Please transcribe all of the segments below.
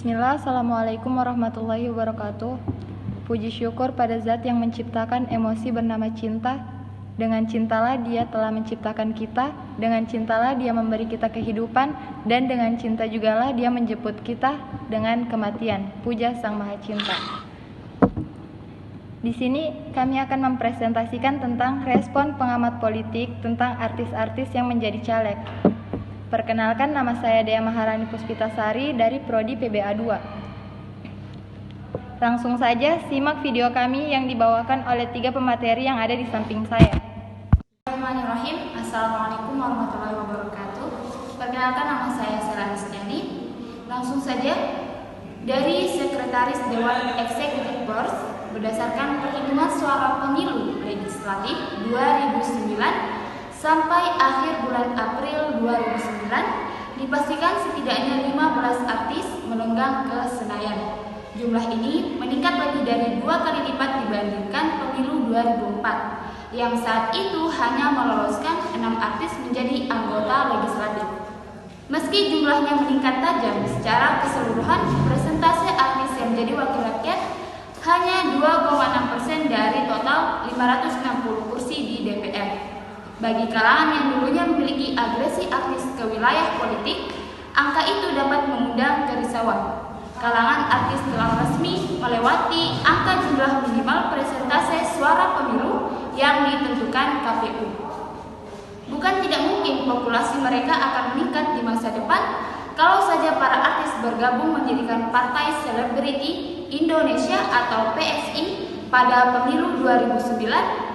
Bismillah, Assalamualaikum warahmatullahi wabarakatuh. Puji syukur pada zat yang menciptakan emosi bernama cinta. Dengan cintalah dia telah menciptakan kita, dengan cintalah dia memberi kita kehidupan, dan dengan cinta jugalah dia menjemput kita dengan kematian. Puja Sang Maha Cinta. Di sini kami akan mempresentasikan tentang respon pengamat politik tentang artis-artis yang menjadi caleg. Perkenalkan, nama saya Dea Maharani Puspitasari dari Prodi PBA 2. Langsung saja simak video kami yang dibawakan oleh 3 pemateri yang ada di samping saya. Bismillahirrahmanirrahim. Assalamualaikum warahmatullahi wabarakatuh. Perkenalkan, nama saya Sarah Setiani. Langsung saja, dari Sekretaris Dewan Eksekutif Board, berdasarkan perhitungan suara pemilu legislatif 2009 sampai akhir bulan April 2009, dipastikan setidaknya 15 artis menunggang ke Senayan. Jumlah ini meningkat lebih dari 2 kali lipat dibandingkan pemilu 2004, yang saat itu hanya meloloskan 6 artis menjadi anggota legislatif. Meski jumlahnya meningkat tajam secara keseluruhan, persentase artis yang menjadi wakil rakyat hanya 2,6% dari total 560 kursi di DPR. Bagi kalangan yang dulunya memiliki agresi artis ke wilayah politik, angka itu dapat mengundang kerisauan. Kalangan artis telah resmi melewati angka jumlah minimal persentase suara pemilu yang ditentukan KPU. Bukan tidak mungkin populasi mereka akan meningkat di masa depan kalau saja para artis bergabung mendirikan Partai Selebriti Indonesia atau PSI. Pada pemilu 2009,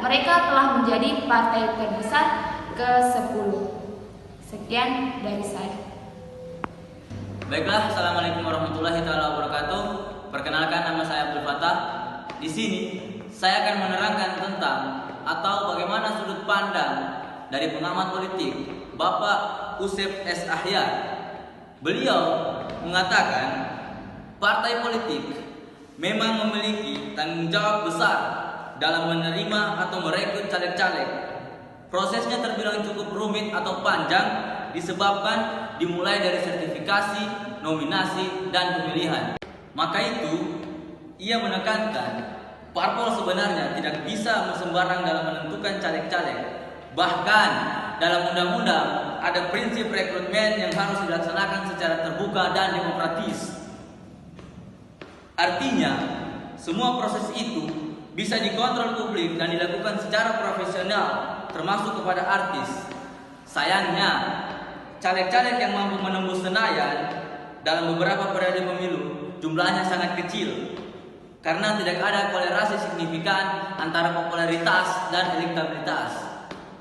mereka telah menjadi partai terbesar ke-10. Sekian dari saya. Baiklah, Assalamualaikum warahmatullahi wabarakatuh. Perkenalkan, nama saya Abdul Fattah. Di sini saya akan menerangkan tentang atau bagaimana sudut pandang dari pengamat politik Bapak Usep S. Ahyar. Beliau mengatakan partai politik memang memiliki tanggung jawab besar dalam menerima atau merekrut caleg-caleg. Prosesnya terbilang cukup rumit atau panjang disebabkan dimulai dari sertifikasi, nominasi, dan pemilihan. Maka itu, ia menekankan parpol sebenarnya tidak bisa sembarang dalam menentukan caleg-caleg. Bahkan dalam undang-undang ada prinsip rekrutmen yang harus dilaksanakan secara terbuka dan demokratis. Artinya, semua proses itu bisa dikontrol publik dan dilakukan secara profesional, termasuk kepada artis. Sayangnya, caleg-caleg yang mampu menembus Senayan dalam beberapa periode pemilu jumlahnya sangat kecil karena tidak ada kolerasi signifikan antara popularitas dan elektabilitas.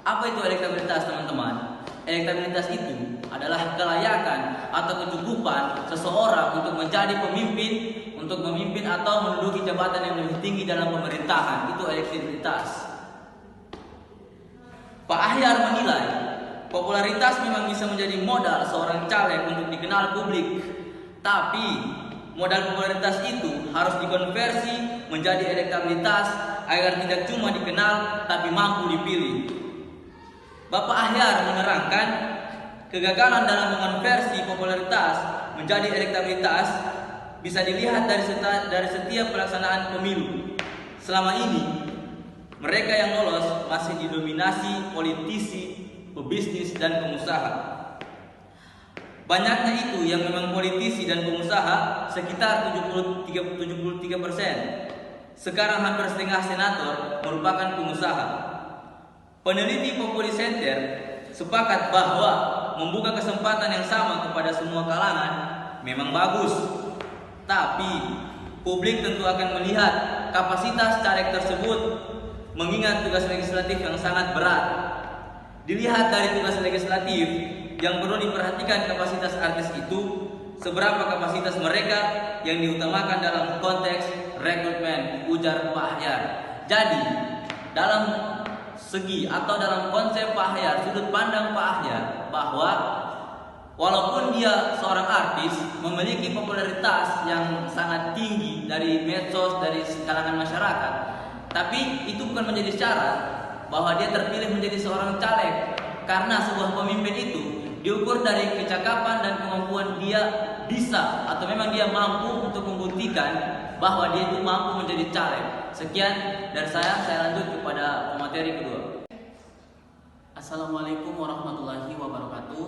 Apa itu elektabilitas, teman-teman? Elektabilitas itu adalah kelayakan atau kecukupan seseorang untuk menjadi pemimpin, untuk memimpin atau menduduki jabatan yang lebih tinggi dalam pemerintahan. Itu elektabilitas. Pak Ahyar menilai popularitas memang bisa menjadi modal seorang caleg untuk dikenal publik, tapi modal popularitas itu harus dikonversi menjadi elektabilitas agar tidak cuma dikenal tapi mampu dipilih. Bapak Ahyar menerangkan kegagalan dalam mengonversi popularitas menjadi elektabilitas bisa dilihat dari setiap pelaksanaan pemilu. Selama ini, mereka yang lolos masih didominasi politisi, pebisnis, dan pengusaha. Banyaknya itu yang memang politisi dan pengusaha, sekitar 73%. Sekarang hampir setengah senator merupakan pengusaha. Peneliti Populi Center sepakat bahwa membuka kesempatan yang sama kepada semua kalangan memang bagus. Tapi publik tentu akan melihat kapasitas caleg tersebut, mengingat tugas legislatif yang sangat berat. Dilihat dari tugas legislatif yang perlu diperhatikan kapasitas artis itu, seberapa kapasitas mereka yang diutamakan dalam konteks rekrutmen, ujar Pak Ahyar. Jadi, dalam segi atau dalam konsep Pak Ahyar, sudut pandang Pak Ahyar, bahwa walaupun dia seorang artis memiliki popularitas yang sangat tinggi dari medsos, dari kalangan masyarakat, tapi itu bukan menjadi syarat bahwa dia terpilih menjadi seorang caleg, karena sebuah pemimpin itu diukur dari kecakapan dan kemampuan dia bisa atau memang dia mampu untuk membuktikan bahwa dia itu mampu menjadi caleg. Sekian dari saya lanjut kepada pemateri kedua. Assalamualaikum warahmatullahi wabarakatuh.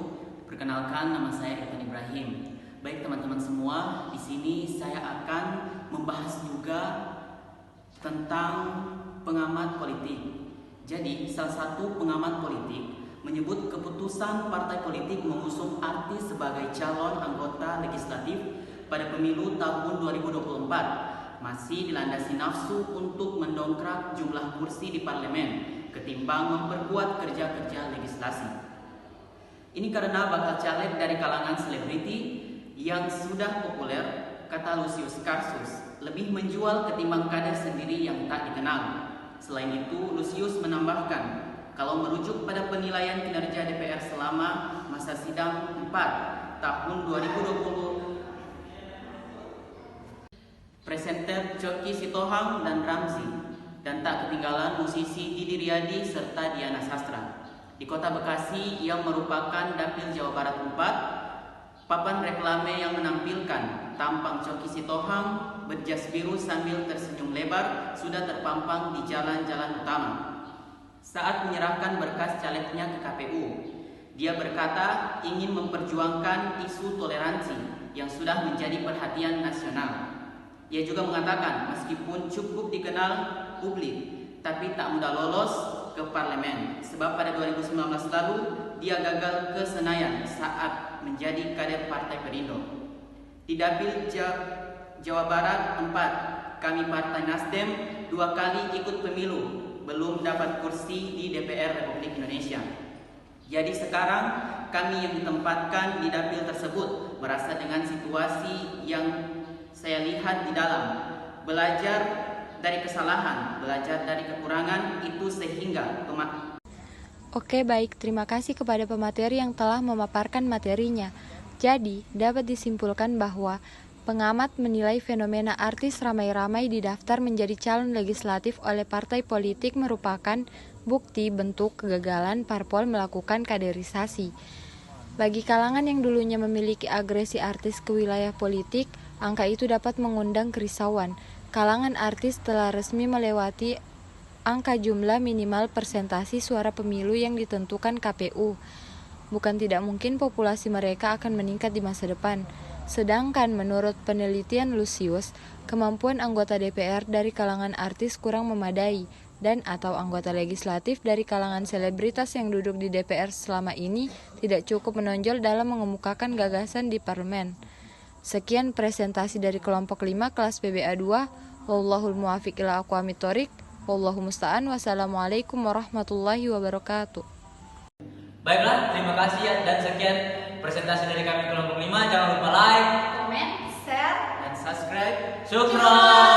Perkenalkan, nama saya Irfan Ibrahim. Baik teman-teman semua, di sini saya akan membahas juga tentang pengamat politik. Jadi, salah satu pengamat politik menyebut keputusan partai politik mengusung artis sebagai calon anggota legislatif pada pemilu tahun 2024 masih dilandasi nafsu untuk mendongkrak jumlah kursi di parlemen ketimbang memperkuat kerja-kerja legislasi. Ini karena bakal caleg dari kalangan selebriti yang sudah populer, kata Lucius Carsus, lebih menjual ketimbang kader sendiri yang tak dikenal. Selain itu, Lucius menambahkan, kalau merujuk pada penilaian kinerja DPR selama masa sidang 4 tahun 2020, presenter Choky Sitohang dan Ramzi, dan tak ketinggalan musisi Didi Riyadi serta Diana Sastra. Di kota Bekasi yang merupakan Dapil Jawa Barat 4, papan reklame yang menampilkan tampang Choky Sitohang berjas biru sambil tersenyum lebar sudah terpampang di jalan-jalan utama. Saat menyerahkan berkas calegnya ke KPU, dia berkata ingin memperjuangkan isu toleransi yang sudah menjadi perhatian nasional. Ia juga mengatakan meskipun cukup dikenal publik, tapi tak mudah lolos ke parlemen, sebab pada 2019 lalu dia gagal ke Senayan saat menjadi kader Partai Perindo. Di Dapil Jawa Barat 4, kami Partai Nasdem 2 kali ikut pemilu, belum dapat kursi di DPR Republik Indonesia. Jadi sekarang kami yang ditempatkan di dapil tersebut merasa dengan situasi yang saya lihat di dalam, belajar dari kesalahan, belajar dari kekurangan itu sehingga Oke, baik. Terima kasih kepada pemateri yang telah memaparkan materinya. Jadi, dapat disimpulkan bahwa pengamat menilai fenomena artis ramai-ramai didaftar menjadi calon legislatif oleh partai politik merupakan bukti bentuk kegagalan parpol melakukan kaderisasi. Bagi kalangan yang dulunya memiliki agresi artis ke wilayah politik, angka itu dapat mengundang kerisauan. Kalangan artis telah resmi melewati angka jumlah minimal persentasi suara pemilu yang ditentukan KPU. Bukan tidak mungkin populasi mereka akan meningkat di masa depan. Sedangkan menurut penelitian Lucius, kemampuan anggota DPR dari kalangan artis kurang memadai dan atau anggota legislatif dari kalangan selebritas yang duduk di DPR selama ini tidak cukup menonjol dalam mengemukakan gagasan di parlemen. Sekian presentasi dari kelompok 5 kelas PBA 2. Wallahul muwaffiq ila aqwamit thoriq. Wallahu musta'an. Wassalamualaikum warahmatullahi wabarakatuh. Baiklah, terima kasih ya, dan sekian presentasi dari kami kelompok 5. Jangan lupa like, Comment, share, dan subscribe. Syukron.